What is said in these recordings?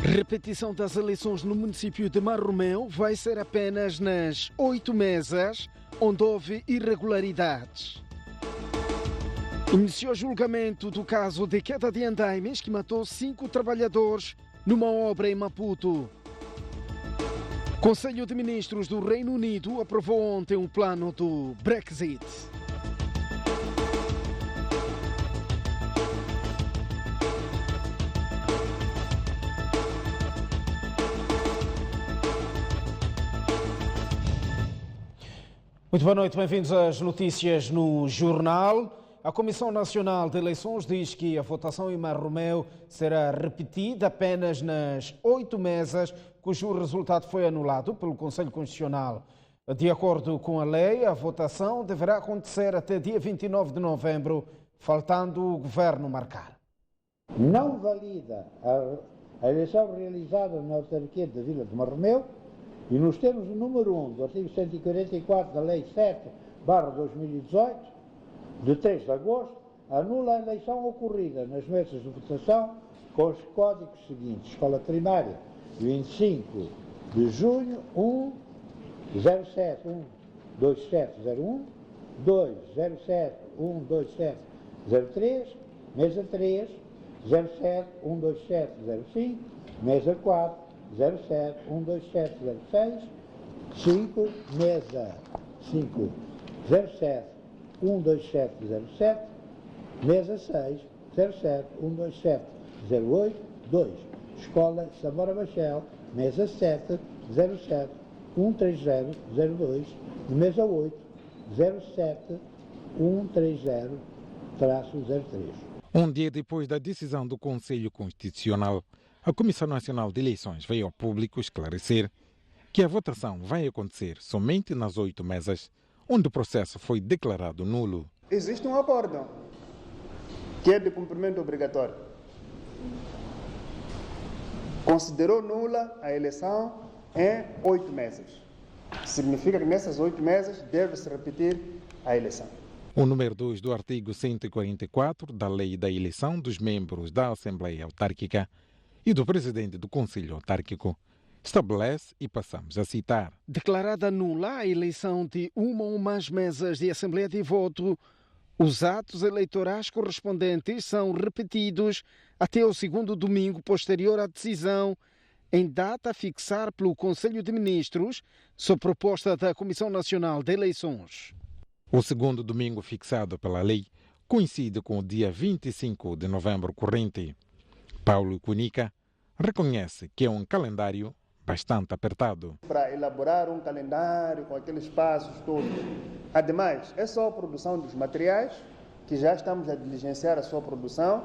Repetição das eleições no município de Marromeu vai ser apenas nas 8 mesas onde houve irregularidades. Iniciou julgamento do caso de queda de andaimes que matou 5 trabalhadores numa obra em Maputo. Conselho de Ministros do Reino Unido aprovou ontem o plano do Brexit. Muito boa noite, bem-vindos às notícias no Jornal. A Comissão Nacional de Eleições diz que a votação em Marromeu será repetida apenas nas 8 mesas, cujo resultado foi anulado pelo Conselho Constitucional. De acordo com a lei, a votação deverá acontecer até dia 29 de novembro, faltando o Governo marcar. Não valida a eleição realizada na autarquia da Vila de Marromeu e nos termos do número 1 do artigo 144 da Lei 7/2018, de 3 de agosto, anula a eleição ocorrida nas mesas de votação com os códigos seguintes: Escola Primária, 25 de junho, 107-12701, 207-12703, mesa 3, 07-12705, mesa 4, 07-12706, 5, mesa 5, 07-12707, mesa 6, 07-12708, 2, Escola Samora Machel, mesa 7, 07-13002, mesa 8, 07-130-03. Um dia depois da decisão do Conselho Constitucional, a Comissão Nacional de Eleições veio ao público esclarecer que a votação vai acontecer somente nas 8 mesas, onde o processo foi declarado nulo. Existe um acordo que é de cumprimento obrigatório. Considerou nula a eleição em 8 mesas. Significa que nessas 8 mesas deve-se repetir a eleição. O número 2 do artigo 144 da Lei da Eleição dos Membros da Assembleia Autárquica e do Presidente do Conselho Autárquico estabelece, e passamos a citar: declarada nula a eleição de uma ou mais mesas de Assembleia de Voto, os atos eleitorais correspondentes são repetidos até o segundo domingo posterior à decisão, em data a fixar pelo Conselho de Ministros, sob proposta da Comissão Nacional de Eleições. O segundo domingo fixado pela lei coincide com o dia 25 de novembro corrente. Paulo Cunica reconhece que é um calendário bastante apertado. Para elaborar um calendário com aqueles passos todos. Ademais, é só a produção dos materiais, que já estamos a diligenciar a sua produção,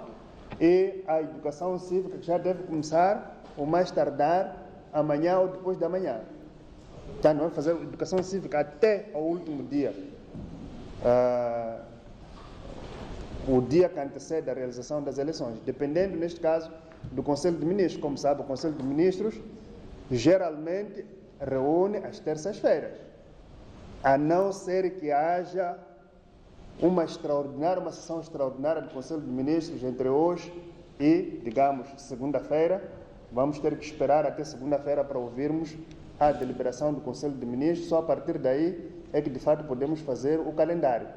e a educação cívica, que já deve começar, o mais tardar, amanhã ou depois da manhã. Já não é fazer educação cívica até o último dia. O dia que antecede a realização das eleições, dependendo, neste caso, do Conselho de Ministros. Como sabe, o Conselho de Ministros geralmente reúne às terças-feiras, a não ser que haja uma sessão extraordinária do Conselho de Ministros entre hoje e, digamos, segunda-feira. Vamos ter que esperar até segunda-feira para ouvirmos a deliberação do Conselho de Ministros. Só a partir daí é que, de fato, podemos fazer o calendário,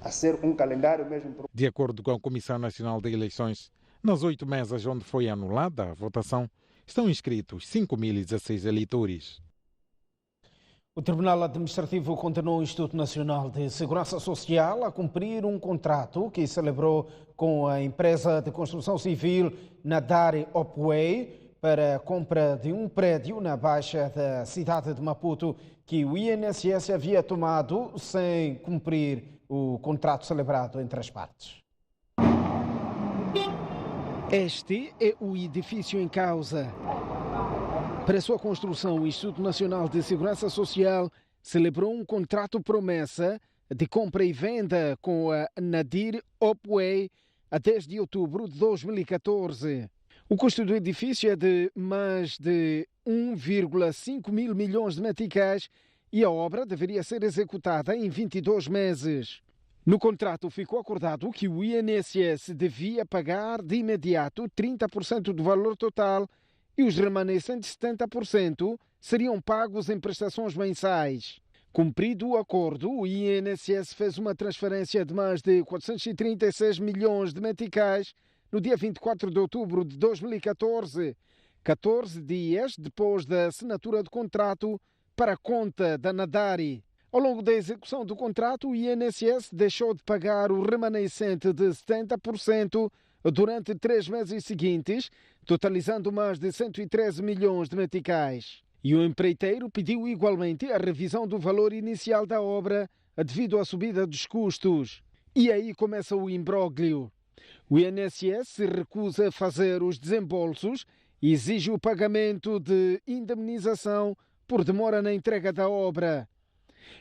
a ser um calendário mesmo. De acordo com a Comissão Nacional de Eleições, nas 8 mesas onde foi anulada a votação, estão inscritos 5.016 eleitores. O Tribunal Administrativo condenou o Instituto Nacional de Segurança Social a cumprir um contrato que celebrou com a empresa de construção civil Nadare Opway para a compra de um prédio na Baixa da cidade de Maputo que o INSS havia tomado sem cumprir o contrato celebrado entre as partes. Este é o edifício em causa. Para sua construção, o Instituto Nacional de Segurança Social celebrou um contrato promessa de compra e venda com a Nadir Opway a 10 de outubro de 2014. O custo do edifício é de mais de 1,5 mil milhões de meticais e a obra deveria ser executada em 22 meses. No contrato ficou acordado que o INSS devia pagar de imediato 30% do valor total e os remanescentes 70% seriam pagos em prestações mensais. Cumprido o acordo, o INSS fez uma transferência de mais de 436 milhões de meticais no dia 24 de outubro de 2014, 14 dias depois da assinatura do contrato, para a conta da Nadari. Ao longo da execução do contrato, o INSS deixou de pagar o remanescente de 70% durante 3 meses seguintes, totalizando mais de 113 milhões de meticais. E o empreiteiro pediu igualmente a revisão do valor inicial da obra devido à subida dos custos. E aí começa o imbróglio. O INSS se recusa a fazer os desembolsos e exige o pagamento de indemnização por demora na entrega da obra.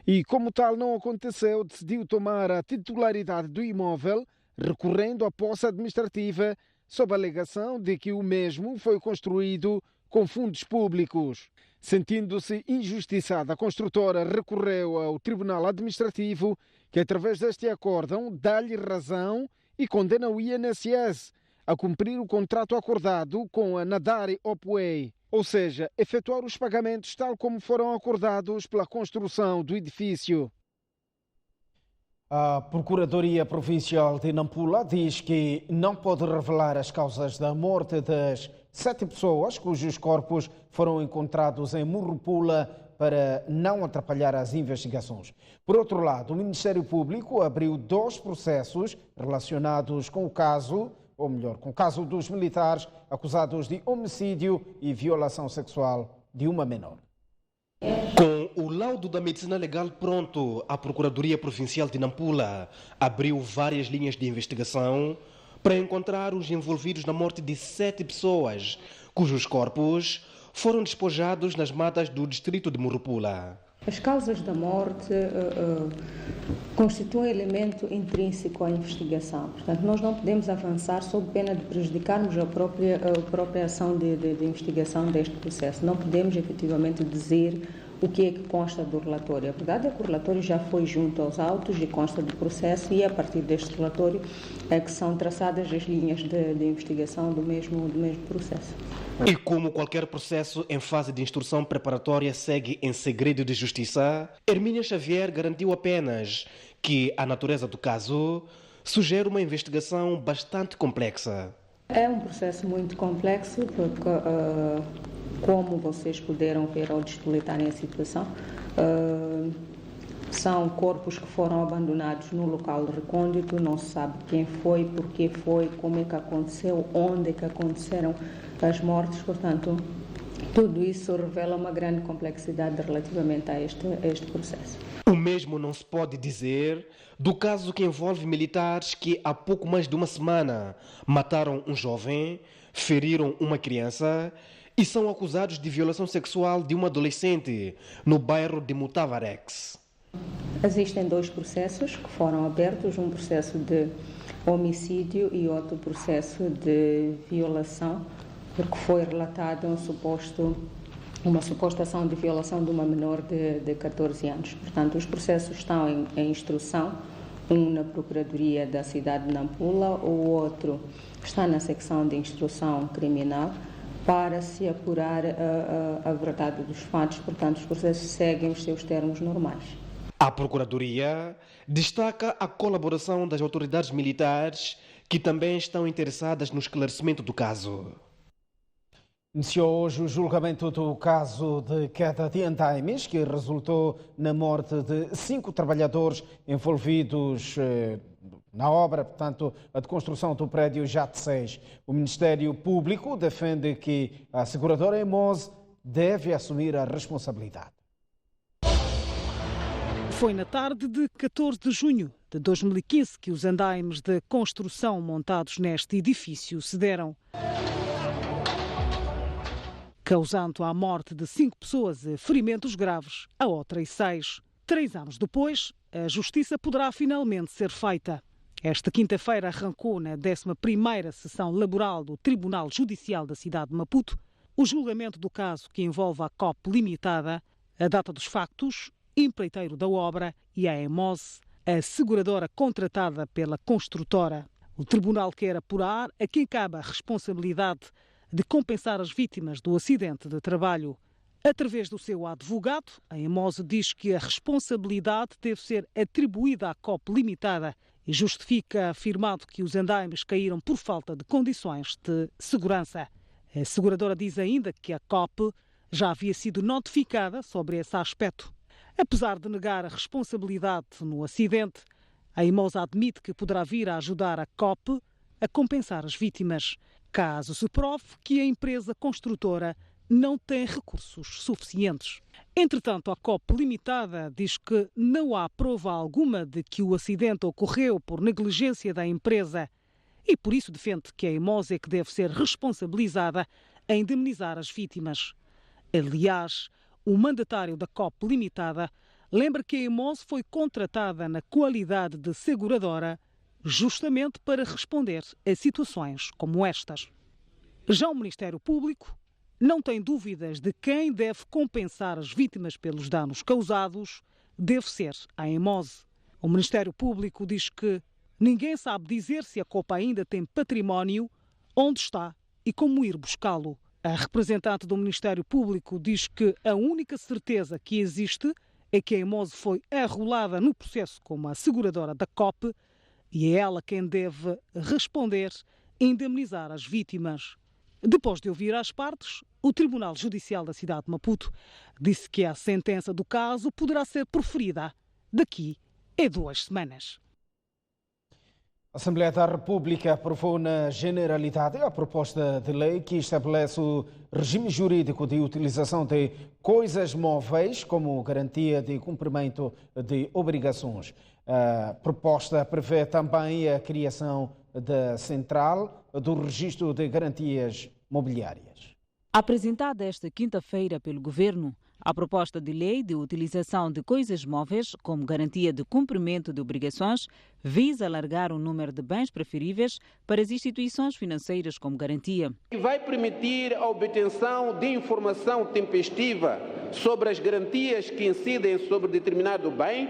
E como tal não aconteceu, decidiu tomar a titularidade do imóvel, recorrendo à posse administrativa, sob a alegação de que o mesmo foi construído com fundos públicos. Sentindo-se injustiçada, a construtora recorreu ao Tribunal Administrativo, que através deste acórdão dá-lhe razão e condena o INSS a cumprir o contrato acordado com a Nadari Opway, ou seja, efetuar os pagamentos tal como foram acordados pela construção do edifício. A Procuradoria Provincial de Nampula diz que não pode revelar as causas da morte das 7 pessoas cujos corpos foram encontrados em Murupula para não atrapalhar as investigações. Por outro lado, o Ministério Público abriu 2 processos relacionados com o caso, ou melhor, com o caso dos militares acusados de homicídio e violação sexual de uma menor. Com o laudo da medicina legal pronto, a Procuradoria Provincial de Nampula abriu várias linhas de investigação para encontrar os envolvidos na morte de 7 pessoas, cujos corpos foram despojados nas matas do distrito de Murupula. As causas da morte constituem elemento intrínseco à investigação. Portanto, nós não podemos avançar sob pena de prejudicarmos a própria ação de investigação deste processo. Não podemos, efetivamente, dizer o que é que consta do relatório. A verdade é que o relatório já foi junto aos autos e consta do processo, e a partir deste relatório é que são traçadas as linhas de investigação do mesmo processo. E como qualquer processo em fase de instrução preparatória segue em segredo de justiça, Hermínia Xavier garantiu apenas que a natureza do caso sugere uma investigação bastante complexa. É um processo muito complexo, porque, como vocês puderam ver ao despolitarem a situação, são corpos que foram abandonados no local recôndito, não se sabe quem foi, porquê foi, como é que aconteceu, onde é que aconteceram as mortes. Portanto, tudo isso revela uma grande complexidade relativamente a este processo. O mesmo não se pode dizer do caso que envolve militares que há pouco mais de uma semana mataram um jovem, feriram uma criança e são acusados de violação sexual de uma adolescente no bairro de Mutavarex. Existem 2 processos que foram abertos, um processo de homicídio e outro processo de violação, porque foi relatado uma suposta ação de violação de uma menor de 14 anos. Portanto, os processos estão em instrução, um na Procuradoria da cidade de Nampula, o outro está na secção de instrução criminal, para se apurar a verdade dos fatos. Portanto, os processos seguem os seus termos normais. A Procuradoria destaca a colaboração das autoridades militares, que também estão interessadas no esclarecimento do caso. Iniciou hoje o julgamento do caso de queda de andaimes, que resultou na morte de 5 trabalhadores envolvidos na obra, portanto, a de construção do prédio JAT 6. O Ministério Público defende que a seguradora Emose deve assumir a responsabilidade. Foi na tarde de 14 de junho de 2015 que os andaimes de construção montados neste edifício se deram, causando a morte de 5 pessoas e ferimentos graves a outras 6. 3 anos depois, a justiça poderá finalmente ser feita. Esta quinta-feira arrancou na 11ª sessão laboral do Tribunal Judicial da cidade de Maputo o julgamento do caso que envolve a COP Limitada, a data dos factos, empreiteiro da obra e a Emose, a seguradora contratada pela construtora. O tribunal quer apurar a quem cabe a responsabilidade de compensar as vítimas do acidente de trabalho. Através do seu advogado, a EMOSE diz que a responsabilidade deve ser atribuída à COP Limitada e justifica afirmado que os andaimes caíram por falta de condições de segurança. A seguradora diz ainda que a COP já havia sido notificada sobre esse aspecto. Apesar de negar a responsabilidade no acidente, a EMOSE admite que poderá vir a ajudar a COP a compensar as vítimas, caso se prove que a empresa construtora não tem recursos suficientes. Entretanto, a COP Limitada diz que não há prova alguma de que o acidente ocorreu por negligência da empresa e por isso defende que a EMOSE é que deve ser responsabilizada a indemnizar as vítimas. Aliás, o mandatário da COP Limitada lembra que a EMOSE foi contratada na qualidade de seguradora justamente para responder a situações como estas. Já o Ministério Público não tem dúvidas de quem deve compensar as vítimas pelos danos causados, deve ser a EMOSE. O Ministério Público diz que ninguém sabe dizer se a COP ainda tem património, onde está e como ir buscá-lo. A representante do Ministério Público diz que a única certeza que existe é que a EMOSE foi arrolada no processo como a seguradora da COP e é ela quem deve responder e indemnizar as vítimas. Depois de ouvir as partes, o Tribunal Judicial da cidade de Maputo disse que a sentença do caso poderá ser proferida daqui a 2 semanas. A Assembleia da República aprovou na generalidade a proposta de lei que estabelece o regime jurídico de utilização de coisas móveis como garantia de cumprimento de obrigações. A proposta prevê também a criação da Central do Registro de Garantias Mobiliárias. Apresentada esta quinta-feira pelo Governo, a proposta de lei de utilização de coisas móveis como garantia de cumprimento de obrigações visa alargar o número de bens preferíveis para as instituições financeiras como garantia. Vai permitir a obtenção de informação tempestiva sobre as garantias que incidem sobre determinado bem,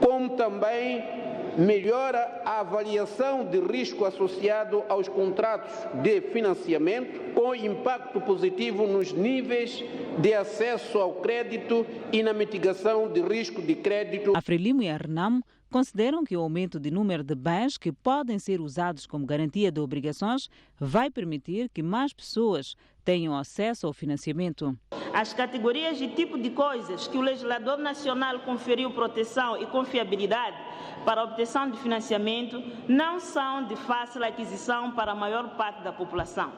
como também melhora a avaliação de risco associado aos contratos de financiamento, com impacto positivo nos níveis de acesso ao crédito e na mitigação de risco de crédito. A Frelimo e a Renamo consideram que o aumento de número de bens que podem ser usados como garantia de obrigações vai permitir que mais pessoas tenham acesso ao financiamento. As categorias e tipo de coisas que o legislador nacional conferiu proteção e confiabilidade para a obtenção de financiamento não são de fácil aquisição para a maior parte da população.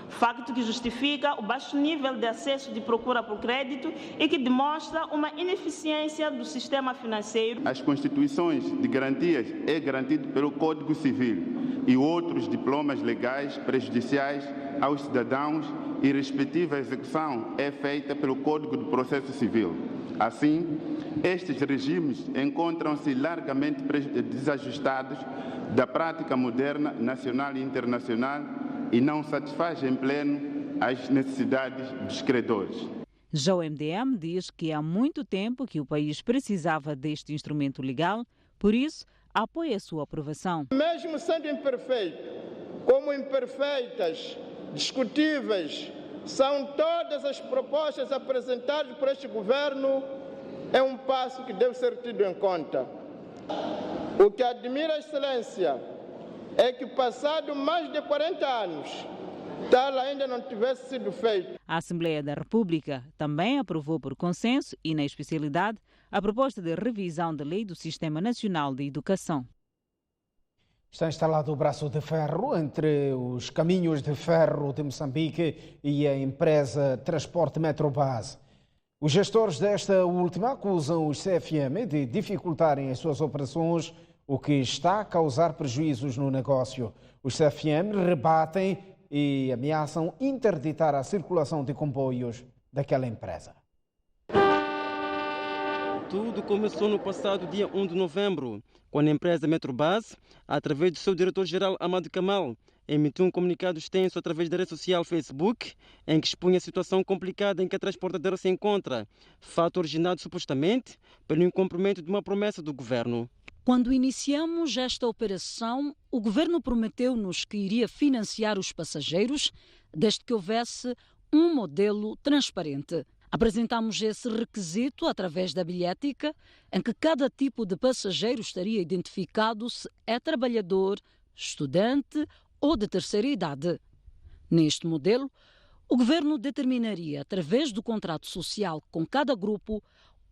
Facto que justifica o baixo nível de acesso de procura por crédito e que demonstra uma ineficiência do sistema financeiro. As constituições de garantias é garantido pelo Código Civil e outros diplomas legais prejudiciais aos cidadãos e respectiva execução é feita pelo Código de Processo Civil. Assim, estes regimes encontram-se largamente desajustados da prática moderna, nacional e internacional e não satisfazem em pleno as necessidades dos credores. Já o MDM diz que há muito tempo que o país precisava deste instrumento legal, por isso apoia a sua aprovação. Mesmo sendo imperfeito, como imperfeitas, discutíveis, são todas as propostas apresentadas por este governo, é um passo que deve ser tido em conta. O que admira a Excelência é que, passado mais de 40 anos, tal ainda não tivesse sido feito. A Assembleia da República também aprovou por consenso e na especialidade a proposta de revisão da Lei do Sistema Nacional de Educação. Está instalado o braço de ferro entre os caminhos de ferro de Moçambique e a empresa Transporte Metrobus. Os gestores desta última acusam os CFM de dificultarem as suas operações, o que está a causar prejuízos no negócio. Os CFM rebatem e ameaçam interditar a circulação de comboios daquela empresa. Tudo começou no passado dia 1 de novembro, quando a empresa Metrobus, através do seu diretor-geral Amado Kamal, emitiu um comunicado extenso através da rede social Facebook, em que expunha a situação complicada em que a transportadora se encontra, fato originado supostamente pelo incumprimento de uma promessa do governo. Quando iniciamos esta operação, o governo prometeu-nos que iria financiar os passageiros desde que houvesse um modelo transparente. Apresentamos esse requisito através da bilhética, em que cada tipo de passageiro estaria identificado se é trabalhador, estudante ou de terceira idade. Neste modelo, o governo determinaria, através do contrato social com cada grupo,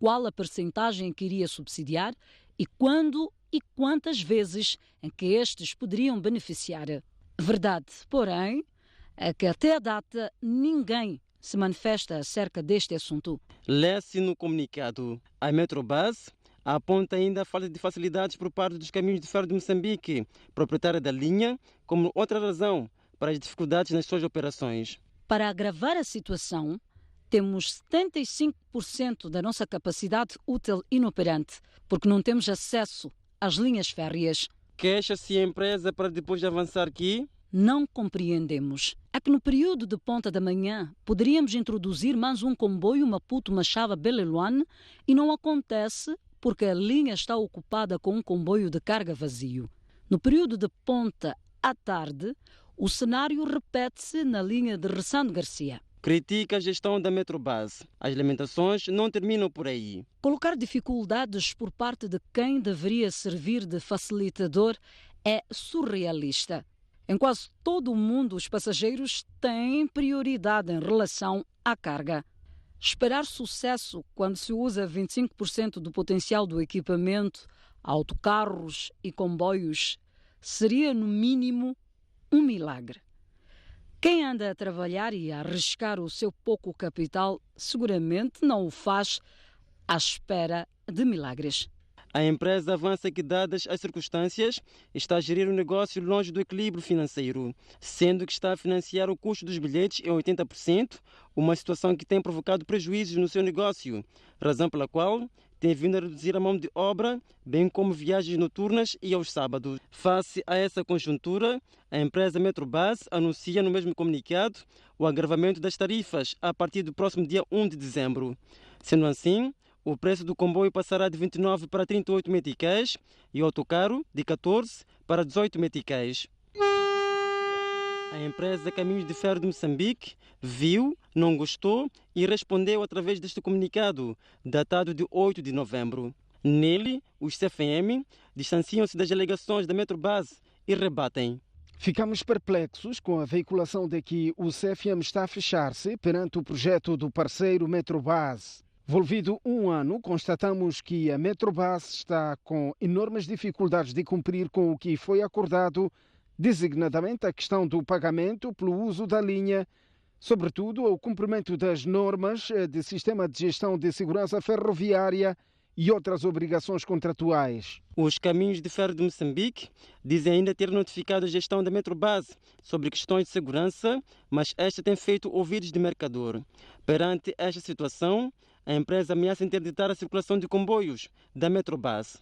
qual a percentagem que iria subsidiar e quando e quantas vezes em que estes poderiam beneficiar. Verdade, porém, é que até a data ninguém se manifesta acerca deste assunto. Lê-se no comunicado. A Metrobus aponta ainda a falta de facilidades por parte dos Caminhos de Ferro de Moçambique, proprietária da linha, como outra razão para as dificuldades nas suas operações. Para agravar a situação, temos 75% da nossa capacidade útil inoperante, porque não temos acesso às linhas férreas. Queixa-se a empresa para depois de avançar aqui? Não compreendemos. É que no período de ponta da manhã poderíamos introduzir mais um comboio Maputo-Machava-Beleluane e não acontece porque a linha está ocupada com um comboio de carga vazio. No período de ponta à tarde, o cenário repete-se na linha de Ressano Garcia. Critica a gestão da Metrobus. As lamentações não terminam por aí. Colocar dificuldades por parte de quem deveria servir de facilitador é surrealista. Em quase todo o mundo, os passageiros têm prioridade em relação à carga. Esperar sucesso quando se usa 25% do potencial do equipamento, autocarros e comboios, seria, no mínimo, um milagre. Quem anda a trabalhar e a arriscar o seu pouco capital seguramente não o faz à espera de milagres. A empresa avança que, dadas as circunstâncias, está a gerir o negócio longe do equilíbrio financeiro, sendo que está a financiar o custo dos bilhetes em 80%, uma situação que tem provocado prejuízos no seu negócio, razão pela qual tem vindo a reduzir a mão de obra, bem como viagens noturnas e aos sábados. Face a essa conjuntura, a empresa Metrobus anuncia no mesmo comunicado o agravamento das tarifas a partir do próximo dia 1 de dezembro. Sendo assim, o preço do comboio passará de 29 para 38 meticais e o autocarro de 14 para 18 meticais. A empresa Caminhos de Ferro de Moçambique viu, não gostou e respondeu através deste comunicado, datado de 8 de novembro. Nele, os CFM distanciam-se das alegações da Metrobus e rebatem. Ficamos perplexos com a veiculação de que o CFM está a fechar-se perante o projeto do parceiro Metrobus. Envolvido um ano, constatamos que a Metrobus está com enormes dificuldades de cumprir com o que foi acordado, designadamente a questão do pagamento pelo uso da linha, sobretudo o cumprimento das normas de sistema de gestão de segurança ferroviária e outras obrigações contratuais. Os Caminhos de Ferro de Moçambique dizem ainda ter notificado a gestão da Metrobus sobre questões de segurança, mas esta tem feito ouvidos de mercador. Perante esta situação, a empresa ameaça interditar a circulação de comboios da Metrobus.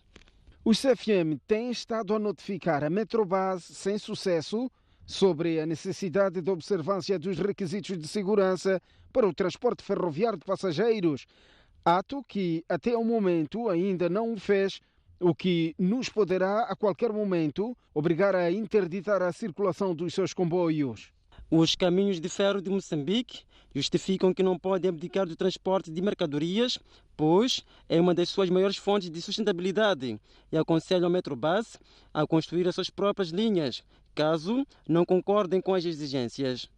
Os CFM têm estado a notificar a Metrobus sem sucesso sobre a necessidade de observância dos requisitos de segurança para o transporte ferroviário de passageiros, ato que até o momento ainda não o fez, o que nos poderá a qualquer momento obrigar a interditar a circulação dos seus comboios. Os Caminhos de Ferro de Moçambique justificam que não podem abdicar do transporte de mercadorias, pois é uma das suas maiores fontes de sustentabilidade, e aconselham a Metrobus a construir as suas próprias linhas, caso não concordem com as exigências.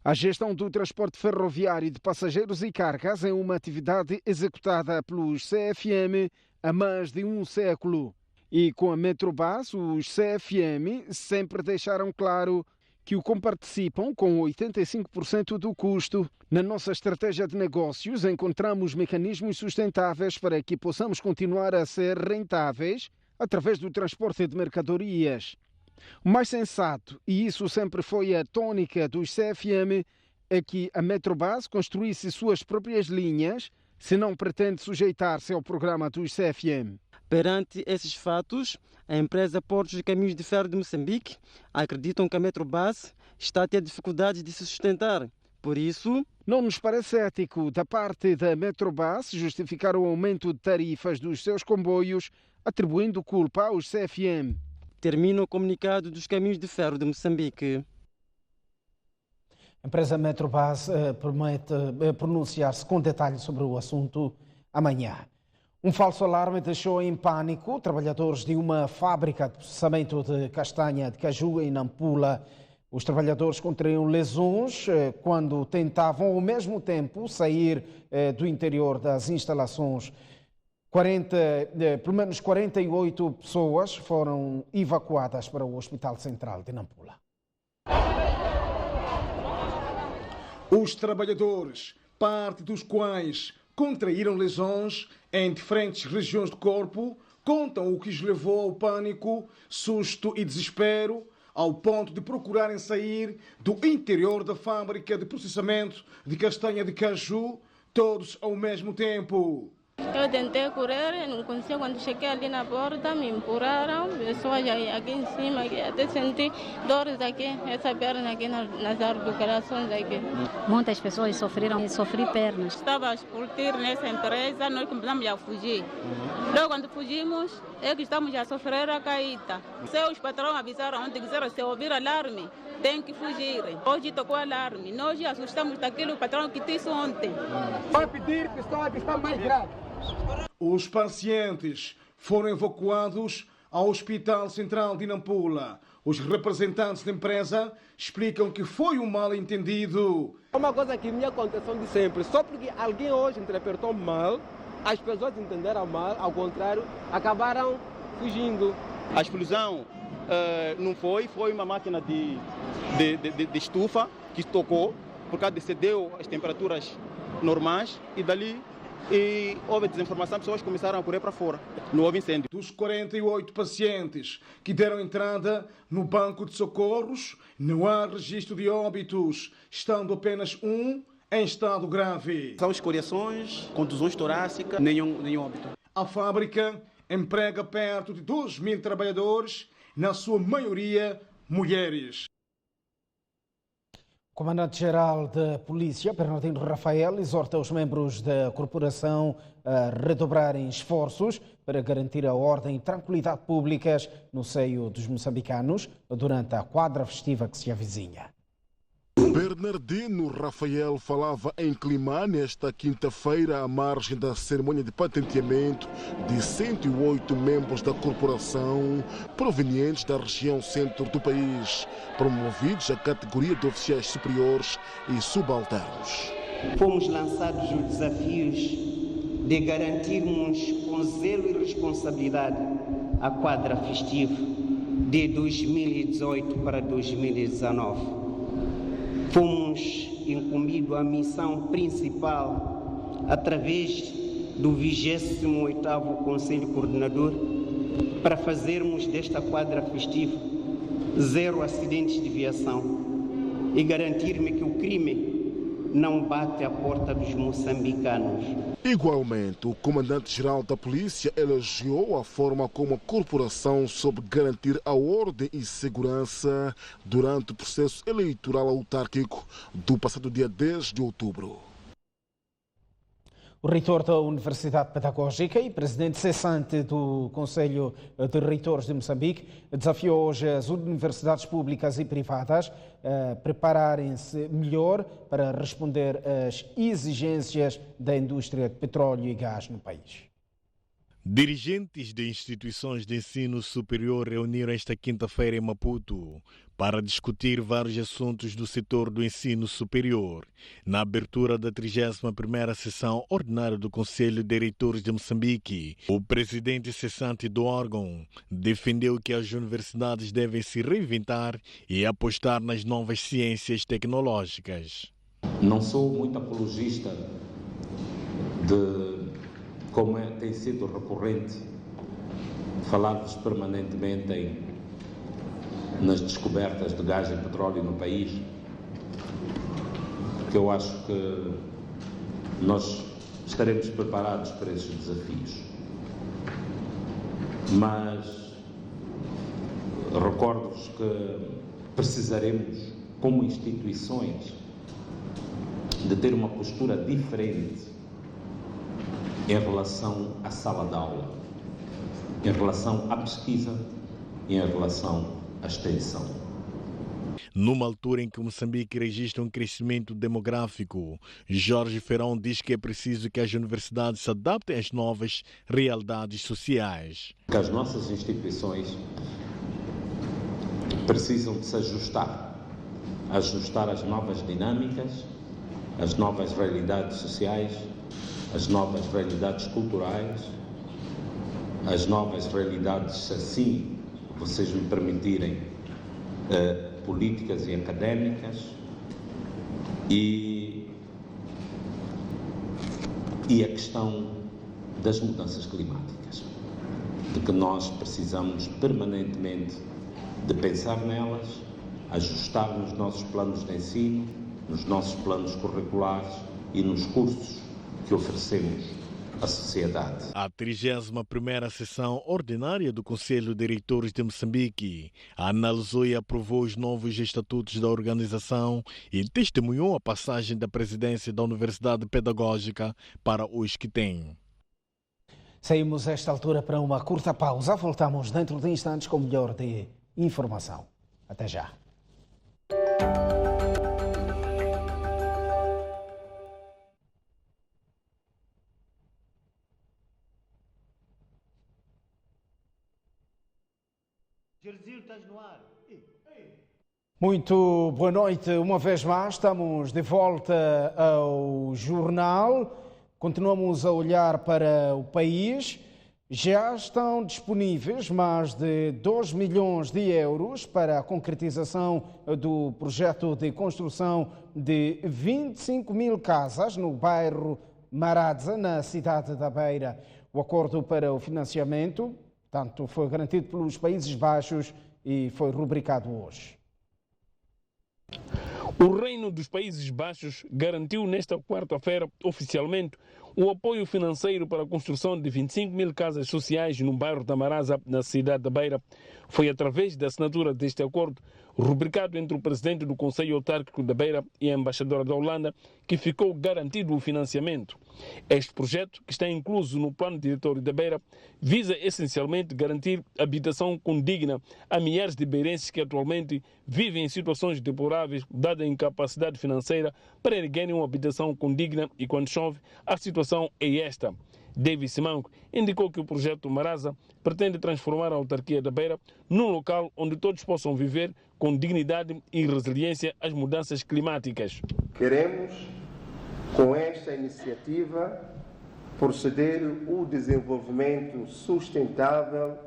A gestão do transporte ferroviário de passageiros e cargas é uma atividade executada pelos CFM há mais de um século. E com a Metrobus, os CFM sempre deixaram claro que o comparticipam com 85% do custo. Na nossa estratégia de negócios, encontramos mecanismos sustentáveis para que possamos continuar a ser rentáveis através do transporte de mercadorias. O mais sensato, e isso sempre foi a tônica dos CFM, é que a Metrobus construísse suas próprias linhas, se não pretende sujeitar-se ao programa dos CFM. Perante esses fatos, a empresa Portos e Caminhos de Ferro de Moçambique acreditam que a Metrobus está a ter dificuldades de se sustentar. Por isso, não nos parece ético da parte da Metrobus justificar o aumento de tarifas dos seus comboios atribuindo culpa aos CFM. Termina o comunicado dos caminhos de ferro de Moçambique. A empresa Metrobus promete pronunciar-se com detalhes sobre o assunto amanhã. Um falso alarme deixou em pânico trabalhadores de uma fábrica de processamento de castanha de caju em Nampula. Os trabalhadores contraíram lesões quando tentavam ao mesmo tempo sair do interior das instalações. Pelo menos 48 pessoas foram evacuadas para o Hospital Central de Nampula. Os trabalhadores, parte dos quais contraíram lesões em diferentes regiões do corpo, contam o que os levou ao pânico, susto e desespero, ao ponto de procurarem sair do interior da fábrica de processamento de castanha de caju, todos ao mesmo tempo. Eu tentei correr, não consegui. Quando cheguei ali na porta, me empurraram, pessoas aqui em cima, até senti dores aqui, essa perna aqui nas articulações aqui. Muitas pessoas sofri pernas. Estava a explodir nessa empresa, nós começamos a fugir. Logo quando fugimos, é que estamos a sofrer a caída. Os patrões avisaram ontem, disseram, se ouvir alarme, tem que fugir. Hoje tocou alarme, nós assustamos daquilo, o patrão que disse ontem. Vai pedir pessoas que estão mais graves. Os pacientes foram evacuados ao Hospital Central de Nampula. Os representantes da empresa explicam que foi um mal-entendido. É uma coisa que me aconteceu de sempre. Só porque alguém hoje interpretou mal, as pessoas entenderam mal, ao contrário, acabaram fugindo. A explosão não foi uma máquina de estufa que tocou, por causa de cedeu as temperaturas normais e dali houve desinformação, pessoas começaram a correr para fora. Não houve incêndio. Dos 48 pacientes que deram entrada no banco de socorros, não há registro de óbitos, estando apenas um em estado grave. São escoriações, contusões torácicas, nenhum óbito. A fábrica emprega perto de 2.000 trabalhadores, na sua maioria mulheres. O Comandante-Geral da Polícia, Bernardino Rafael, exorta os membros da corporação a redobrarem esforços para garantir a ordem e tranquilidade públicas no seio dos moçambicanos durante a quadra festiva que se avizinha. Bernardino Rafael falava em Climane esta quinta-feira à margem da cerimônia de patenteamento de 108 membros da corporação provenientes da região centro do país, promovidos à categoria de oficiais superiores e subalternos. Fomos lançados os desafios de garantirmos com zelo e responsabilidade a quadra festiva de 2018 para 2019. Fomos incumbidos a missão principal através do 28º Conselho Coordenador para fazermos desta quadra festiva 0 acidentes de viação e garantir-me que o crime não bate à porta dos moçambicanos. Igualmente, o Comandante-Geral da Polícia elogiou a forma como a corporação soube garantir a ordem e segurança durante o processo eleitoral autárquico do passado dia 10 de outubro. O reitor da Universidade Pedagógica e presidente cessante do Conselho de Reitores de Moçambique desafiou hoje as universidades públicas e privadas a prepararem-se melhor para responder às exigências da indústria de petróleo e gás no país. Dirigentes de instituições de ensino superior reuniram esta quinta-feira em Maputo para discutir vários assuntos do setor do ensino superior, na abertura da 31ª sessão ordinária do Conselho de Reitores de Moçambique. O presidente cessante do órgão defendeu que as universidades devem se reinventar e apostar nas novas ciências tecnológicas. Não sou muito apologista de como tem sido recorrente falar-vos permanentemente nas descobertas de gás e petróleo no país, porque eu acho que nós estaremos preparados para esses desafios. Mas recordo-vos que precisaremos, como instituições, de ter uma postura diferente em relação à sala de aula. em relação à pesquisa e em relação à extensão. Numa altura em que Moçambique registra um crescimento demográfico, Jorge Ferão diz que é preciso que as universidades se adaptem às novas realidades sociais. Que as nossas instituições precisam de se ajustar às novas dinâmicas, às novas realidades sociais, às novas realidades culturais, às novas realidades, se assim vocês me permitirem, políticas e académicas e a questão das mudanças climáticas, de que nós precisamos permanentemente de pensar nelas, ajustar nos nossos planos de ensino, nos nossos planos curriculares e nos cursos que oferecemos à sociedade. A 31ª sessão ordinária do Conselho de Diretores de Moçambique analisou e aprovou os novos estatutos da organização e testemunhou a passagem da presidência da Universidade Pedagógica para os que têm. Saímos a esta altura para uma curta pausa. Voltamos dentro de instantes com o melhor de informação. Até já. Muito boa noite. Uma vez mais, estamos de volta ao jornal. Continuamos a olhar para o país. Já estão disponíveis mais de 2 milhões de euros para a concretização do projeto de construção de 25 mil casas no bairro Maradza, na cidade da Beira. O acordo para o financiamento, tanto foi garantido pelos Países Baixos e foi rubricado hoje. O Reino dos Países Baixos garantiu nesta quarta-feira, oficialmente, o apoio financeiro para a construção de 25 mil casas sociais no bairro da Maradza, na cidade da Beira. Foi através da assinatura deste acordo, rubricado entre o presidente do Conselho Autárquico da Beira e a embaixadora da Holanda, que ficou garantido o financiamento. Este projeto, que está incluso no plano diretório da Beira, visa essencialmente garantir habitação condigna a milhares de beirenses que atualmente vivem em situações deploráveis, dada a incapacidade financeira para erguerem uma habitação condigna, e quando chove, a situação é esta. David Simango indicou que o projeto Maradza pretende transformar a autarquia da Beira num local onde todos possam viver com dignidade e resiliência às mudanças climáticas. Queremos, com esta iniciativa, proceder o desenvolvimento sustentável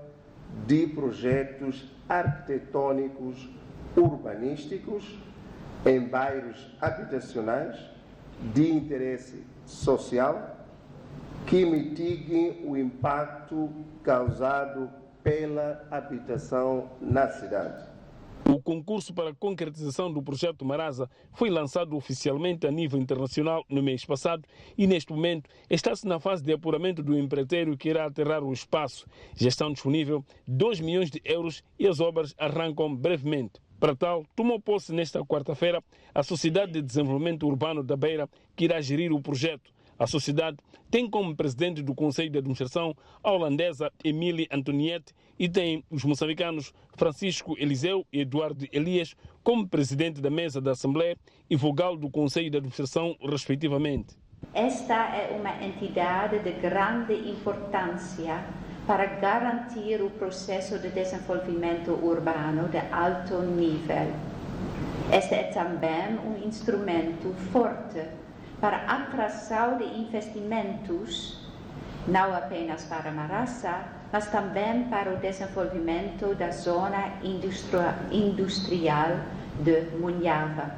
de projetos arquitetônicos urbanísticos em bairros habitacionais de interesse social que mitiguem o impacto causado pela habitação na cidade. O concurso para a concretização do projeto Maradza foi lançado oficialmente a nível internacional no mês passado e, neste momento, está-se na fase de apuramento do empreiteiro que irá aterrar o espaço. Já estão disponíveis 2 milhões de euros e as obras arrancam brevemente. Para tal, tomou posse nesta quarta-feira a Sociedade de Desenvolvimento Urbano da Beira, que irá gerir o projeto. A sociedade tem como presidente do Conselho de Administração a holandesa Emília Antoniette e tem os moçambicanos Francisco Eliseu e Eduardo Elias como presidente da mesa da Assembleia e vogal do Conselho de Administração, respectivamente. Esta é uma entidade de grande importância para garantir o processo de desenvolvimento urbano de alto nível. Este é também um instrumento forte para a atração de investimentos, não apenas para Maradza, mas também para o desenvolvimento da zona industrial de Munhava.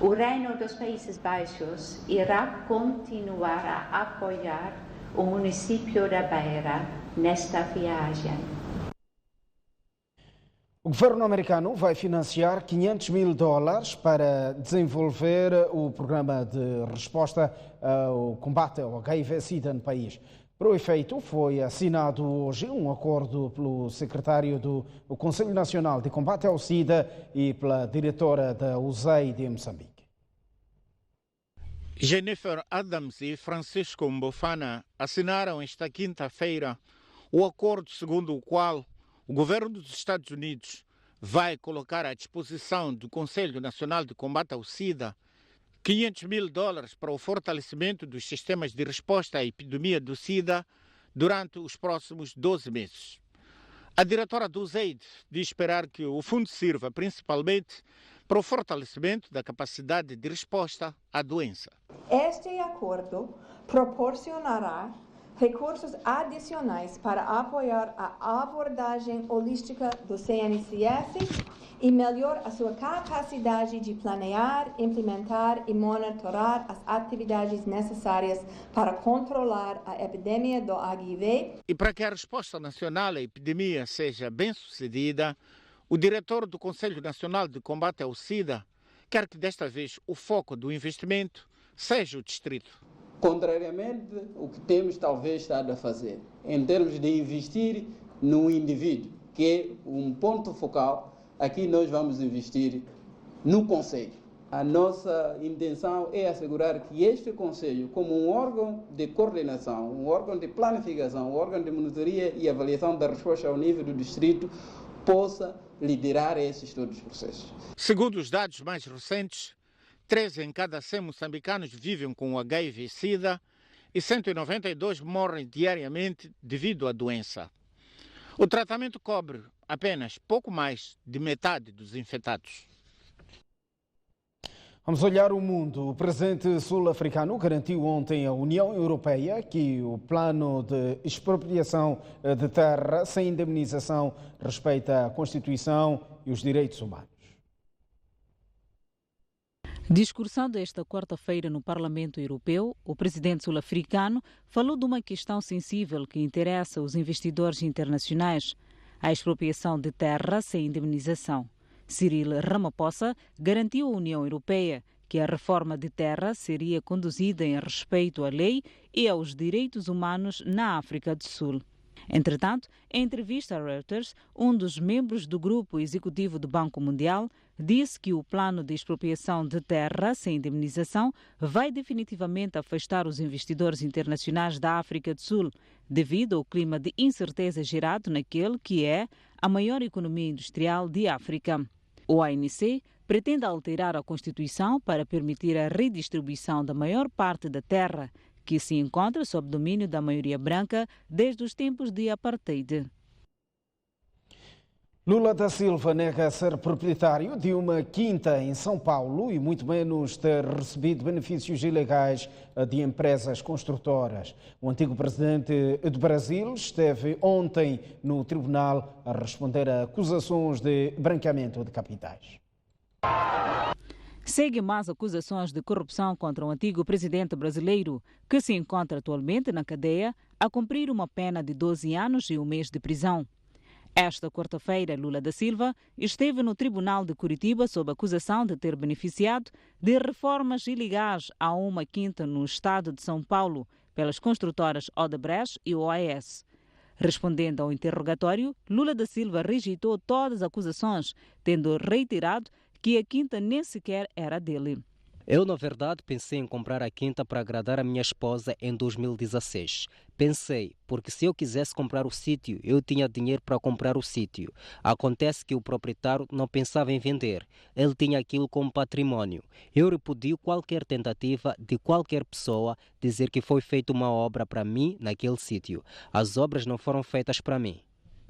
O Reino dos Países Baixos irá continuar a apoiar o município da Beira nesta viagem. O governo americano vai financiar $500 mil para desenvolver o programa de resposta ao combate ao HIV/SIDA no país. Para o efeito, foi assinado hoje um acordo pelo secretário do Conselho Nacional de Combate ao SIDA e pela diretora da USAID de Moçambique. Jennifer Adams e Francisco Mbofana assinaram esta quinta-feira o acordo segundo o qual o governo dos Estados Unidos vai colocar à disposição do Conselho Nacional de Combate ao SIDA $500 mil para o fortalecimento dos sistemas de resposta à epidemia do SIDA durante os próximos 12 meses. A diretora do USAID diz esperar que o fundo sirva principalmente para o fortalecimento da capacidade de resposta à doença. Este acordo proporcionará recursos adicionais para apoiar a abordagem holística do CNCF e melhorar a sua capacidade de planear, implementar e monitorar as atividades necessárias para controlar a epidemia do HIV. E para que a resposta nacional à epidemia seja bem-sucedida, o diretor do Conselho Nacional de Combate ao SIDA quer que desta vez o foco do investimento seja o distrito. Contrariamente ao que temos talvez estado a fazer, em termos de investir no indivíduo, que é um ponto focal, aqui nós vamos investir no Conselho. A nossa intenção é assegurar que este Conselho, como um órgão de coordenação, um órgão de planificação, um órgão de monitoria e avaliação da resposta ao nível do distrito, possa liderar esses todos os processos. Segundo os dados mais recentes, 13 em cada 100 moçambicanos vivem com HIV/SIDA e 192 morrem diariamente devido à doença. O tratamento cobre apenas pouco mais de metade dos infectados. Vamos olhar o mundo. O presidente sul-africano garantiu ontem à União Europeia que o plano de expropriação de terra sem indemnização respeita a Constituição e os direitos humanos. Discursando esta quarta-feira no Parlamento Europeu, o presidente sul-africano falou de uma questão sensível que interessa os investidores internacionais, a expropriação de terra sem indemnização. Cyril Ramaphosa garantiu à União Europeia que a reforma de terra seria conduzida em respeito à lei e aos direitos humanos na África do Sul. Entretanto, em entrevista a Reuters, um dos membros do grupo executivo do Banco Mundial disse que o plano de expropriação de terra sem indemnização vai definitivamente afastar os investidores internacionais da África do Sul, devido ao clima de incerteza gerado naquele que é a maior economia industrial de África. O ANC pretende alterar a Constituição para permitir a redistribuição da maior parte da terra, que se encontra sob domínio da maioria branca desde os tempos de apartheid. Lula da Silva nega ser proprietário de uma quinta em São Paulo e muito menos ter recebido benefícios ilegais de empresas construtoras. O antigo presidente do Brasil esteve ontem no tribunal a responder a acusações de branqueamento de capitais. Segue mais acusações de corrupção contra o antigo presidente brasileiro, que se encontra atualmente na cadeia a cumprir uma pena de 12 anos e um mês de prisão. Esta quarta-feira, Lula da Silva esteve no Tribunal de Curitiba sob acusação de ter beneficiado de reformas ilegais a uma quinta no estado de São Paulo pelas construtoras Odebrecht e OAS. Respondendo ao interrogatório, Lula da Silva rejeitou todas as acusações, tendo reiterado que a quinta nem sequer era dele. Eu, na verdade, pensei em comprar a quinta para agradar a minha esposa em 2016. Pensei, porque se eu quisesse comprar o sítio, eu tinha dinheiro para comprar o sítio. Acontece que o proprietário não pensava em vender. Ele tinha aquilo como patrimônio. Eu repudio qualquer tentativa de qualquer pessoa dizer que foi feita uma obra para mim naquele sítio. As obras não foram feitas para mim.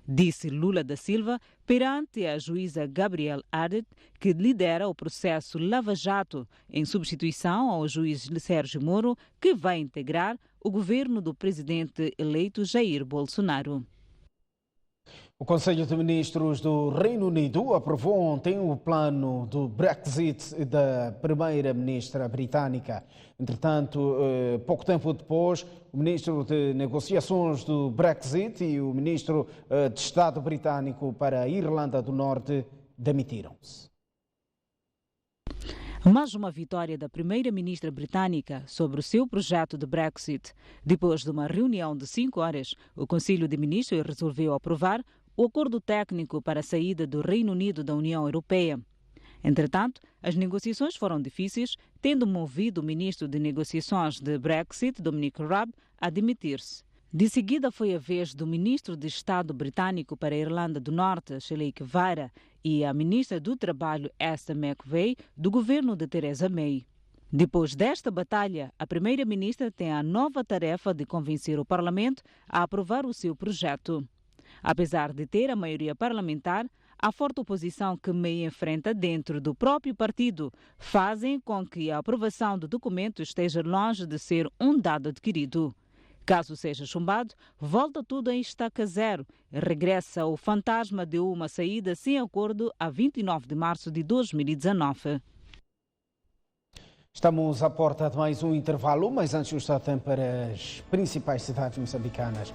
Disse Lula da Silva perante a juíza Gabriel Adet, que lidera o processo Lava Jato, em substituição ao juiz Sérgio Moro, que vai integrar o governo do presidente eleito Jair Bolsonaro. O Conselho de Ministros do Reino Unido aprovou ontem o plano do Brexit da primeira-ministra britânica. Entretanto, pouco tempo depois, o ministro de Negociações do Brexit e o ministro de Estado britânico para a Irlanda do Norte demitiram-se. Mais uma vitória da primeira-ministra britânica sobre o seu projeto de Brexit. Depois de uma reunião de 5 horas, o Conselho de Ministros resolveu aprovar o acordo técnico para a saída do Reino Unido da União Europeia. Entretanto, as negociações foram difíceis, tendo movido o ministro de Negociações de Brexit, Dominic Raab, a demitir-se. De seguida foi a vez do ministro de Estado britânico para a Irlanda do Norte, Shelley Kevara, e a ministra do Trabalho, Esther McVey, do governo de Theresa May. Depois desta batalha, a primeira-ministra tem a nova tarefa de convencer o Parlamento a aprovar o seu projeto. Apesar de ter a maioria parlamentar, a forte oposição que May enfrenta dentro do próprio partido fazem com que a aprovação do documento esteja longe de ser um dado adquirido. Caso seja chumbado, volta tudo em estaca zero. Regressa o fantasma de uma saída sem acordo a 29 de março de 2019. Estamos à porta de mais um intervalo, mas antes o estado tem para as principais cidades moçambicanas.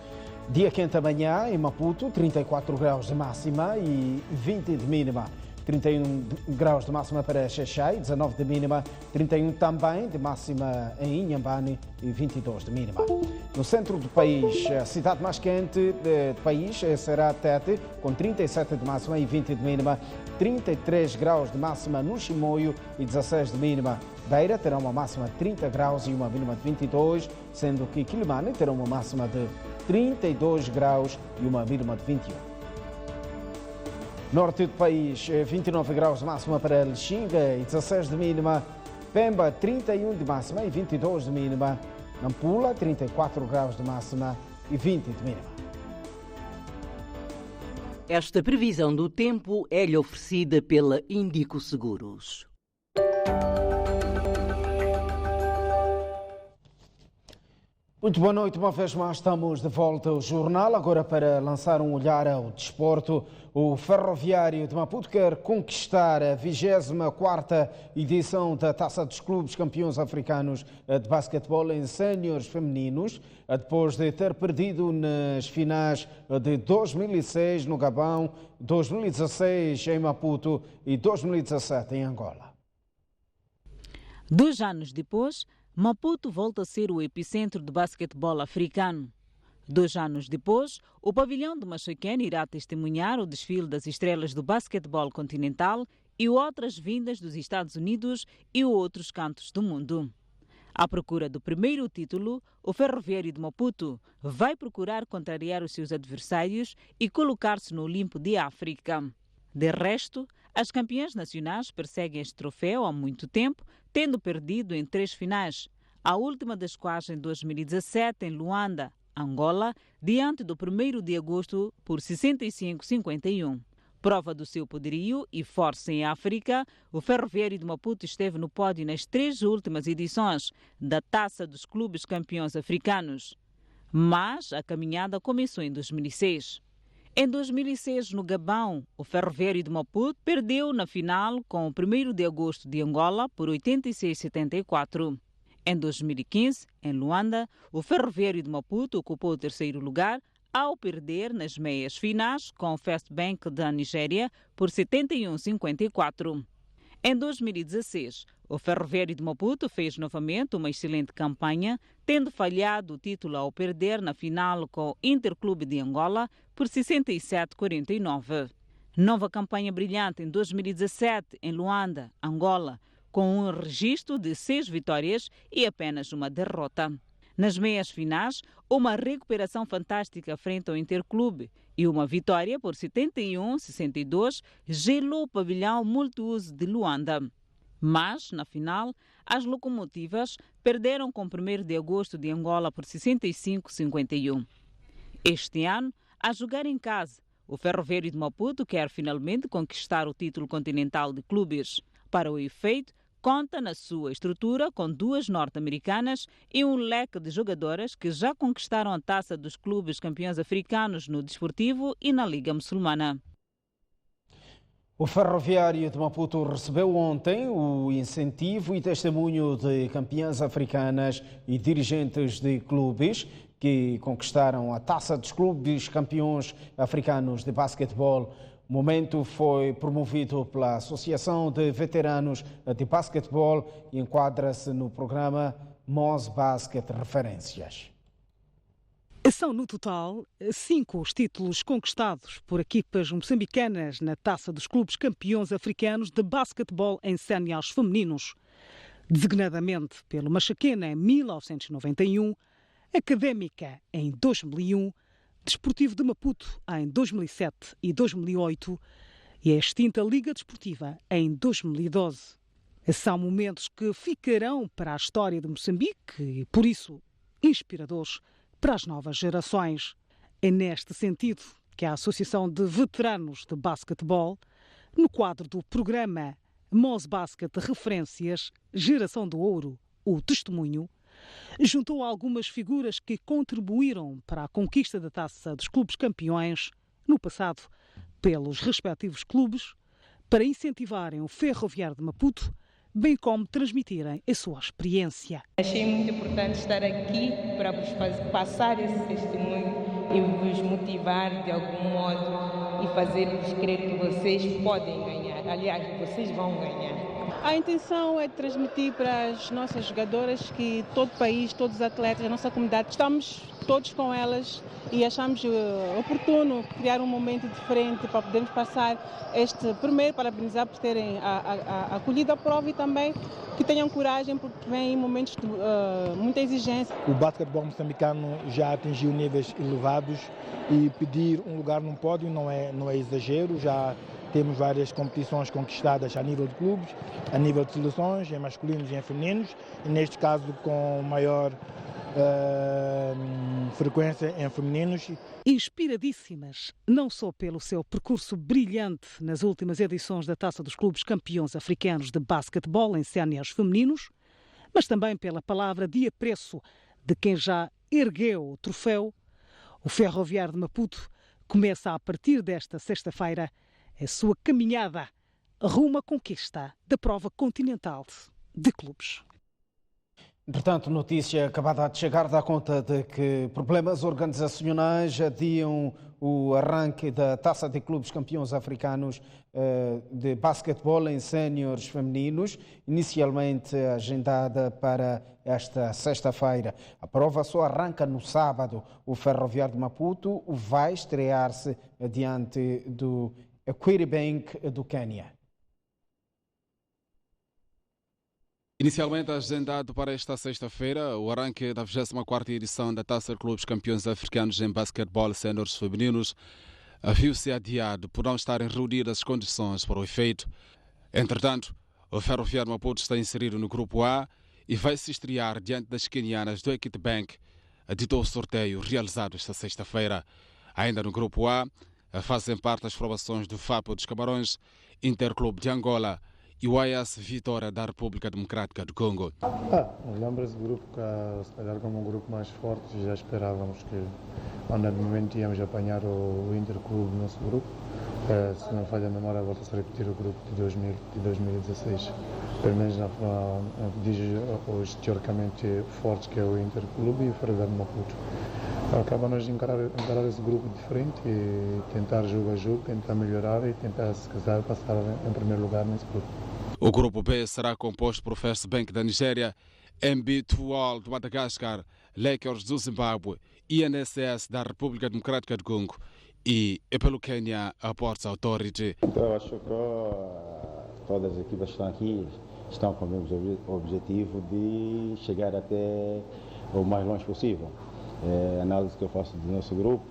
Dia quente amanhã em Maputo, 34 graus de máxima e 20 de mínima. 31 graus de máxima para Xaixai, 19 de mínima, 31 também de máxima em Inhambane e 22 de mínima. No centro do país, a cidade mais quente do país será Tete, com 37 de máxima e 20 de mínima, 33 graus de máxima no Chimoio e 16 de mínima. Beira terá uma máxima de 30 graus e uma mínima de 22, sendo que Quilimane terá uma máxima de 32 graus e uma mínima de 21. Norte do país, 29 graus de máxima para Lixinga e 16 de mínima. Pemba, 31 de máxima e 22 de mínima. Nampula, 34 graus de máxima e 20 de mínima. Esta previsão do tempo é-lhe oferecida pela Índico Seguros. Muito boa noite, uma vez mais estamos de volta ao jornal, agora para lançar um olhar ao desporto. O Ferroviário de Maputo quer conquistar a 24ª edição da Taça dos Clubes Campeões Africanos de Basquetebol em séniores femininos, depois de ter perdido nas finais de 2006 no Gabão, 2016 em Maputo e 2017 em Angola. 2 anos depois, Maputo volta a ser o epicentro do basquetebol africano. 2 anos depois, o pavilhão de Machaquene irá testemunhar o desfile das estrelas do basquetebol continental e outras vindas dos Estados Unidos e outros cantos do mundo. À procura do primeiro título, o Ferroviário de Maputo vai procurar contrariar os seus adversários e colocar-se no Olimpo de África. De resto, as campeãs nacionais perseguem este troféu há muito tempo, tendo perdido em 3 finais, a última das quais em 2017 em Luanda, Angola, diante do 1º de agosto por 65-51. Prova do seu poderio e força em África, o Ferroviário de Maputo esteve no pódio nas 3 últimas edições da Taça dos Clubes Campeões Africanos. Mas a caminhada começou em 2006. Em 2006, no Gabão, o Ferroviário de Maputo perdeu na final com o 1º de agosto de Angola por 86-74. Em 2015, em Luanda, o Ferroviário de Maputo ocupou o 3º lugar ao perder nas meias finais com o First Bank da Nigéria por 71-54. Em 2016, o Ferroviário de Maputo fez novamente uma excelente campanha, tendo falhado o título ao perder na final com o Interclube de Angola por 67-49. Nova campanha brilhante em 2017 em Luanda, Angola, com um registro de 6 vitórias e apenas uma derrota. Nas meias finais, uma recuperação fantástica frente ao Interclube e uma vitória por 71-62 gelou o pavilhão multiuso de Luanda. Mas, na final, as locomotivas perderam com o 1º de agosto de Angola por 65-51. Este ano, a jogar em casa, o Ferroviário de Maputo quer finalmente conquistar o título continental de clubes. Para o efeito, conta na sua estrutura com 2 norte-americanas e um leque de jogadoras que já conquistaram a Taça dos Clubes Campeões Africanos no Desportivo e na Liga Muçulmana. O Ferroviário de Maputo recebeu ontem o incentivo e testemunho de campeãs africanas e dirigentes de clubes que conquistaram a Taça dos Clubes Campeões Africanos de Basquetebol. O momento foi promovido pela Associação de Veteranos de Basquetebol e enquadra-se no programa MOS Basket Referências. São, no total, 5 os títulos conquistados por equipas moçambicanas na Taça dos Clubes Campeões Africanos de Basquetebol em séniores femininos. Designadamente pelo Machaquena em 1991, Académica em 2001, Desportivo de Maputo em 2007 e 2008 e a extinta Liga Desportiva em 2012. São momentos que ficarão para a história de Moçambique e, por isso, inspiradores para as novas gerações. É neste sentido que a Associação de Veteranos de Basquetebol, no quadro do programa Mosbasket Referências Geração do Ouro, o Testemunho, juntou algumas figuras que contribuíram para a conquista da Taça dos Clubes Campeões no passado pelos respectivos clubes, para incentivarem o Ferroviário de Maputo, bem como transmitirem a sua experiência. Achei muito importante estar aqui para vos passar esse testemunho e vos motivar de algum modo e fazer-vos crer que vocês podem ganhar. Aliás, vocês vão ganhar. A intenção é transmitir para as nossas jogadoras que todo o país, todos os atletas, a nossa comunidade, estamos todos com elas e achamos oportuno criar um momento diferente para podermos passar este primeiro, parabenizar por terem acolhido a prova e também que tenham coragem porque vem momentos de muita exigência. O basquetebol moçambicano já atingiu níveis elevados e pedir um lugar num pódio não é exagero, já temos várias competições conquistadas a nível de clubes, a nível de seleções, em masculinos e em femininos, e neste caso com maior frequência em femininos. Inspiradíssimas, não só pelo seu percurso brilhante nas últimas edições da Taça dos Clubes Campeões Africanos de Basquetebol em séniores femininos, mas também pela palavra de apreço de quem já ergueu o troféu, o Ferroviário de Maputo começa a partir desta sexta-feira a sua caminhada rumo à conquista da prova continental de clubes. Entretanto, notícia acabada de chegar dá conta de que problemas organizacionais adiam o arranque da Taça de Clubes Campeões Africanos de basquetebol em séniores femininos, inicialmente agendada para esta sexta-feira. A prova só arranca no sábado. O Ferroviário de Maputo vai estrear-se diante do Equity Bank do Quênia. Inicialmente agendado para esta sexta-feira, o arranque da 24ª edição da Taça de Clubes Campeões Africanos em basquetebol séniores femininos viu-se adiado por não estarem reunidas as condições para o efeito. Entretanto, o Ferroviário de Maputo está inserido no Grupo A e vai se estrear diante das quenianas do Equity Bank, ditou o sorteio realizado esta sexta-feira. Ainda no Grupo A, fazem parte as formações do FAPO dos Camarões, Interclube de Angola e o AS Vitória da República Democrática do Congo. Lembro esse grupo que, se calhar, como um grupo mais forte, já esperávamos que, normalmente, íamos apanhar o Interclube no nosso grupo. Se não falha a memória, volta-se a repetir o grupo de 2016. Pelo menos diz os teoricamente fortes, que é o Interclube e o Ferroviário de Maputo. Acabamos de encarar esse grupo de frente e tentar jogo a jogo, tentar melhorar e tentar, se quiser, passar em primeiro lugar nesse grupo. O grupo B será composto por First Bank da Nigéria, MB Tuol do Madagascar, Lakers do Zimbábue, INSS da República Democrática do Congo e pelo Quênia a Ports Authority. Eu acho que todas as equipas que estão aqui estão com o mesmo objetivo de chegar até o mais longe possível. A análise que eu faço do nosso grupo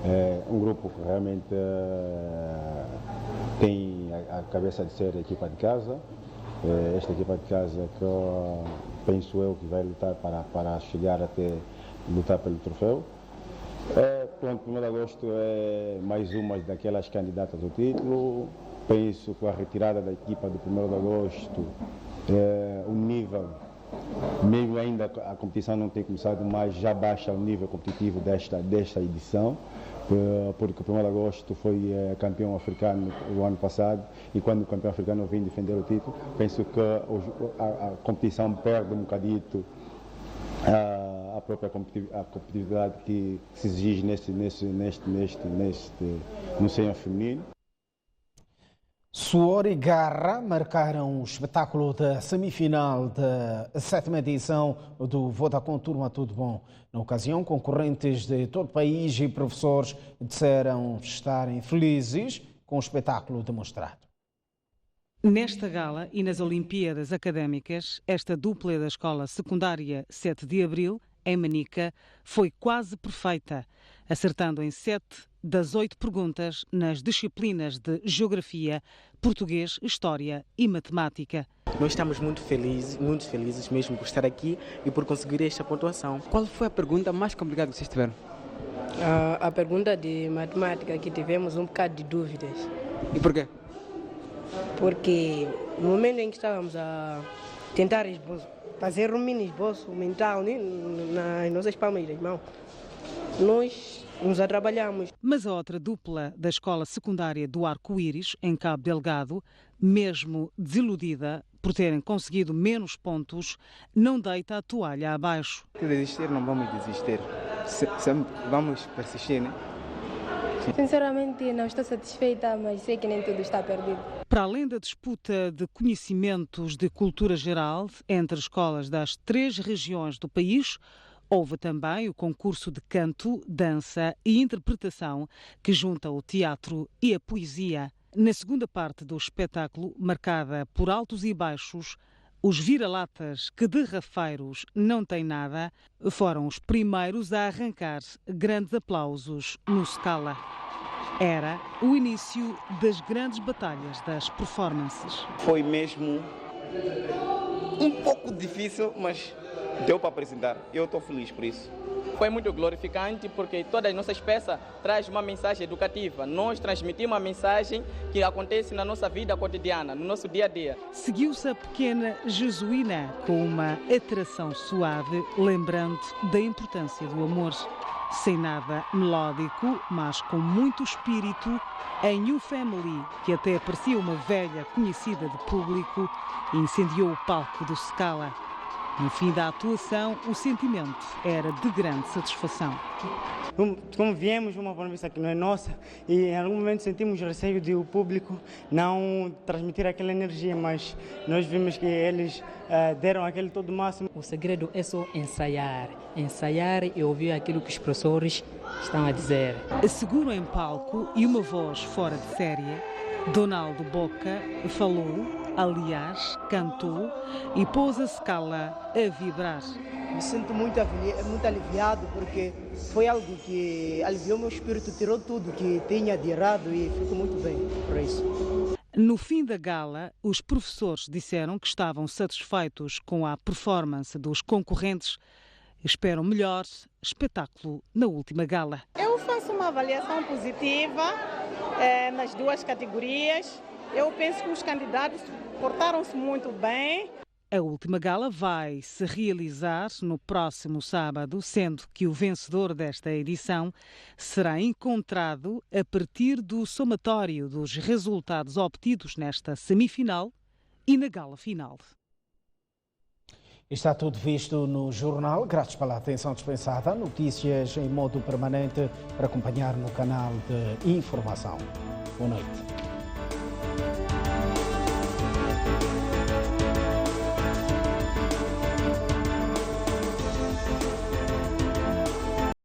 é um grupo que realmente tem a cabeça de ser a equipa de casa. Esta equipa de casa que penso eu que vai lutar para chegar até lutar pelo troféu. Pronto, 1 de agosto é mais uma daquelas candidatas ao título. Penso que a retirada da equipa do 1 de agosto, o nível, mesmo ainda a competição não tem começado, mas já baixa o nível competitivo desta edição, porque o 1 de agosto foi campeão africano o ano passado e quando o campeão africano vem defender o título, penso que a competição perde um bocadito a própria competitividade que se exige no sénior feminino. Suor e garra marcaram o espetáculo da semifinal da 7ª edição do Vodacom Turma Tudo Bom. Na ocasião, concorrentes de todo o país e professores disseram estarem felizes com o espetáculo demonstrado. Nesta gala e nas Olimpíadas Académicas, esta dupla da Escola Secundária 7 de Abril em Manica, foi quase perfeita, acertando em 7 das 8 perguntas nas disciplinas de Geografia, Português, História e Matemática. Nós estamos muito felizes mesmo por estar aqui e por conseguir esta pontuação. Qual foi a pergunta mais complicada que vocês tiveram? A pergunta de matemática que tivemos um bocado de dúvidas. E por quê? Porque no momento em que estávamos a tentar fazer um mini esboço mental, né, nas nossas palmas das mãos, nós nos atrapalhamos. Mas a outra dupla da escola secundária do Arco-Íris, em Cabo Delgado, mesmo desiludida por terem conseguido menos pontos, não deita a toalha abaixo. Se desistir, não vamos desistir. Sempre vamos persistir, né? Sinceramente, não estou satisfeita, mas sei que nem tudo está perdido. Para além da disputa de conhecimentos de cultura geral entre escolas das 3 regiões do país, houve também o concurso de canto, dança e interpretação que junta o teatro e a poesia. Na segunda parte do espetáculo, marcada por altos e baixos, os vira-latas, que de rafeiros não têm nada, foram os primeiros a arrancar grandes aplausos no Scala. Era o início das grandes batalhas das performances. Foi mesmo um pouco difícil, mas deu para apresentar. Eu estou feliz por isso. Foi muito glorificante porque todas as nossas peças trazem uma mensagem educativa. Nós transmitimos uma mensagem que acontece na nossa vida cotidiana, no nosso dia a dia. Seguiu-se a pequena Jesuína com uma atração suave, lembrando da importância do amor. Sem nada melódico, mas com muito espírito, a New Family, que até parecia uma velha conhecida de público, incendiou o palco do Scala. No fim da atuação, o sentimento era de grande satisfação. Como viemos uma performance que não é nossa e em algum momento sentimos receio de o público não transmitir aquela energia, mas nós vimos que eles deram aquele todo máximo. O segredo é só ensaiar e ouvir aquilo que os professores estão a dizer. Seguro em palco e uma voz fora de série, Donaldo Boca falou, aliás, cantou e pôs a Scala a vibrar. Me sinto muito aliviado porque foi algo que aliviou meu espírito, tirou tudo que tinha de errado e fico muito bem por isso. No fim da gala, os professores disseram que estavam satisfeitos com a performance dos concorrentes. Esperam melhor espetáculo na última gala. Eu faço uma avaliação positiva nas 2 categorias. Eu penso que os candidatos portaram-se muito bem. A última gala vai se realizar no próximo sábado, sendo que o vencedor desta edição será encontrado a partir do somatório dos resultados obtidos nesta semifinal e na gala final. Está tudo visto no jornal. Graças pela atenção dispensada. Notícias em modo permanente para acompanhar no canal de informação. Boa noite.